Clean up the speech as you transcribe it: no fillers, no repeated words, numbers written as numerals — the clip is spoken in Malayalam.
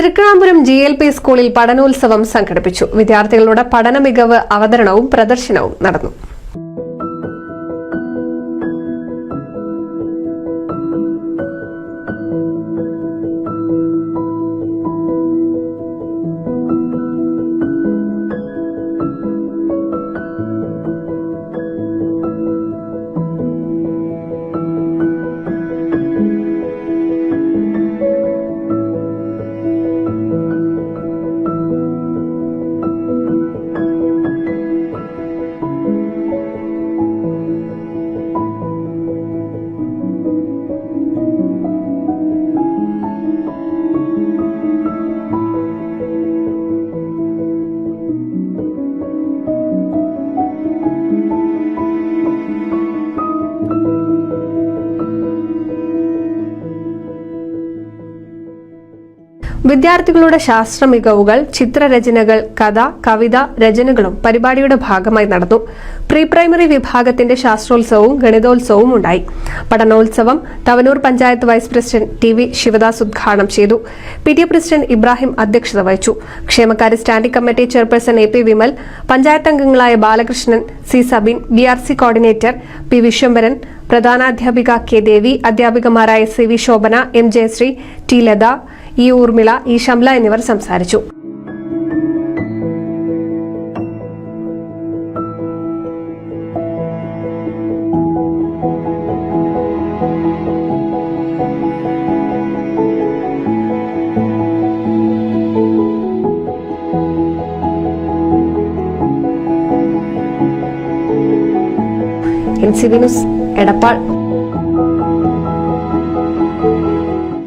തൃക്കണ്ണാപുരം GLP സ്കൂളിൽ പഠനോത്സവം സംഘടിപ്പിച്ചു. വിദ്യാർത്ഥികളുടെ പഠന മികവ് അവതരണവും പ്രദർശനവും നടന്നു. വിദ്യാർത്ഥികളുടെ ശാസ്ത്ര മികവുകൾ, ചിത്രരചനകൾ, കഥ, കവിത രചനകളും പരിപാടിയുടെ ഭാഗമായി നടന്നു. പ്രീ പ്രൈമറി വിഭാഗത്തിന്റെ ശാസ്ത്രോത്സവവും ഗണിതോത്സവവും ഉണ്ടായി. പഠനോത്സവം Thavanur panchayat vice president TV Sivadas ഉദ്ഘാടനം ചെയ്തു. PTA പ്രസിഡന്റ് ഇബ്രാഹിം അധ്യക്ഷത വഹിച്ചു. ക്ഷേമകാര്യ standing committee chairperson AP Vimal, panchayat അംഗങ്ങളായ Balakrishnan, C Sabin, BRC coordinator P Vishwambharan, പ്രധാനാധ്യാപിക K ദേവി, അധ്യാപികമാരായ CV Shobhana, M Jayashree, T Latha, E Urmila, E Shamla എന്നിവർ സംസാരിച്ചു. NCV news, Edappal.